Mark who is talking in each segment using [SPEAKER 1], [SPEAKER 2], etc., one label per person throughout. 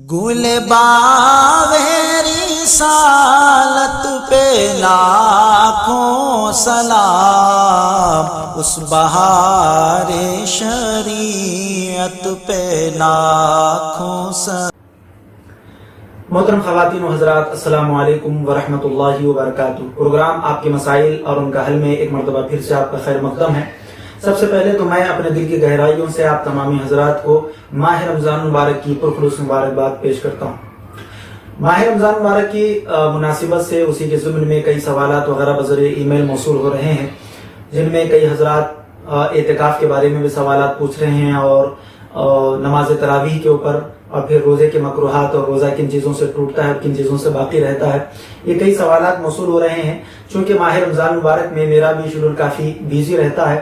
[SPEAKER 1] گل باوری سالت پہ لاکھوں سلام، اس بہار شریعت پہ لاکھوں سلام۔
[SPEAKER 2] محترم خواتین و حضرات، السلام علیکم ورحمۃ اللہ وبرکاتہ۔ پروگرام آپ کے مسائل اور ان کا حل میں ایک مرتبہ پھر سے آپ کا خیر مقدم ہے۔ سب سے پہلے تو میں اپنے دل کی گہرائیوں سے آپ تمامی حضرات کو ماہ رمضان مبارک کی پرخلوص مبارکباد پیش کرتا ہوں۔ ماہ رمضان مبارک کی مناسبت سے اسی کے ضمن میں کئی سوالات وغیرہ بذریعہ ای میل موصول ہو رہے ہیں، جن میں کئی حضرات اعتکاف کے بارے میں بھی سوالات پوچھ رہے ہیں، اور نماز تراویح کے اوپر، اور پھر روزے کے مکروہات اور روزہ کن چیزوں سے ٹوٹتا ہے اور کن چیزوں سے باقی رہتا ہے۔ یہ کئی سوالات موصول ہو رہے ہیں۔ چونکہ ماہ رمضان مبارک میں میرا بھی شیڈول کافی بیزی رہتا ہے،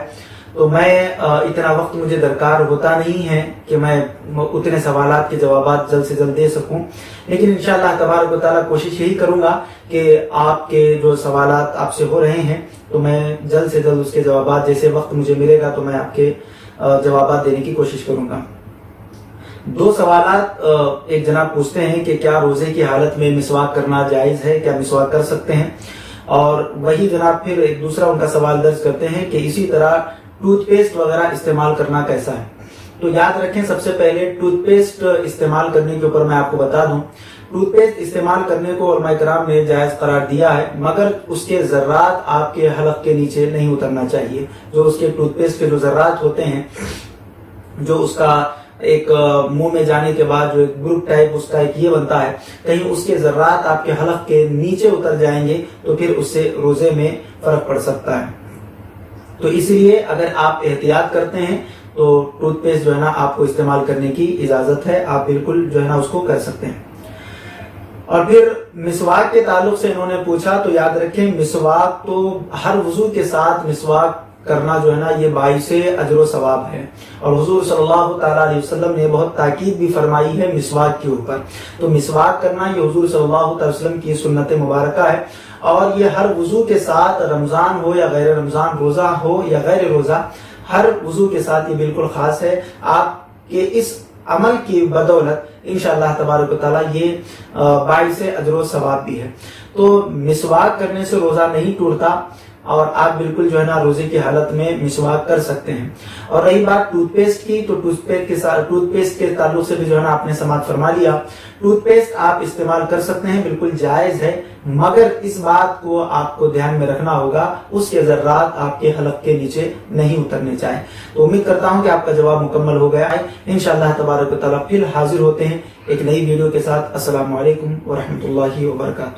[SPEAKER 2] تو میں اتنا وقت مجھے درکار ہوتا نہیں ہے کہ میں اتنے سوالات کے جوابات جلد سے جلد دے سکوں، لیکن انشاءاللہ تبارک و تعالیٰ کوشش یہی کروں گا کہ آپ کے جو سوالات آپ سے ہو رہے ہیں تو میں جلد سے جلد اس کے جوابات، جیسے وقت مجھے ملے گا تو میں آپ کے جوابات دینے کی کوشش کروں گا۔ دو سوالات ایک جناب پوچھتے ہیں کہ کیا روزے کی حالت میں مسواک کرنا جائز ہے، کیا مسواک کر سکتے ہیں، اور وہی جناب پھر ایک دوسرا ان کا سوال درج کرتے ہیں کہ اسی طرح ٹوتھ پیسٹ وغیرہ استعمال کرنا کیسا ہے۔ تو یاد رکھیں، سب سے پہلے ٹوتھ پیسٹ استعمال کرنے کے اوپر میں آپ کو بتا دوں، ٹوتھ پیسٹ استعمال کرنے کو علماء کرام نے جائز قرار دیا ہے، مگر اس کے ذرات آپ کے حلق کے نیچے نہیں اترنا چاہیے۔ جو اس کے ٹوتھ پیسٹ کے جو ذرات ہوتے ہیں، جو اس کا ایک منہ میں جانے کے بعد جو ایک گروپ ٹائپ اس کا ایک یہ بنتا ہے، کہیں اس کے ذرات آپ کے حلق کے نیچے اتر جائیں گے تو پھر اس سے روزے میں فرق پڑ سکتا ہے۔ تو اسی لیے اگر آپ احتیاط کرتے ہیں تو ٹوتھ پیسٹ جو ہے نا آپ کو استعمال کرنے کی اجازت ہے، آپ بالکل جو ہے نا اس کو کر سکتے ہیں۔ اور پھر مسواک کے تعلق سے انہوں نے پوچھا، تو یاد رکھیں مسواک تو ہر وضو کے ساتھ مسواک کرنا جو ہے نا یہ باعث اجر و ثواب ہے، اور حضور صلی اللہ تعالیٰ علیہ وسلم نے بہت تاکید بھی فرمائی ہے مسواک کے اوپر۔ تو مسواک کرنا یہ حضور صلی اللہ تعالیٰ علیہ وسلم کی سنت مبارکہ ہے، اور یہ ہر وضو کے ساتھ، رمضان ہو یا غیر رمضان، روزہ ہو یا غیر روزہ، ہر وضو کے ساتھ یہ بالکل خاص ہے۔ آپ کے اس عمل کی بدولت انشاءاللہ تبارک و تعالیٰ یہ باعث اجر و ثواب بھی ہے۔ تو مسواک کرنے سے روزہ نہیں ٹوٹتا، اور آپ بالکل جو ہے نا روزے کی حالت میں مسواک کر سکتے ہیں۔ اور رہی بات ٹوتھ پیسٹ کی، تو ٹوتھ پیسٹ کے تعلق سے بھی جو ہے نا آپ نے سماعت فرما لیا۔ ٹوتھ پیسٹ آپ استعمال کر سکتے ہیں، بالکل جائز ہے، مگر اس بات کو آپ کو دھیان میں رکھنا ہوگا، اس کے ذرات آپ کے حلق کے نیچے نہیں اترنے چاہیے۔ تو امید کرتا ہوں کہ آپ کا جواب مکمل ہو گیا ہے۔ انشاءاللہ تبارک و تعالیٰ پھر حاضر ہوتے ہیں ایک نئی ویڈیو کے ساتھ۔ السلام علیکم ورحمۃ اللہ وبرکاتہ۔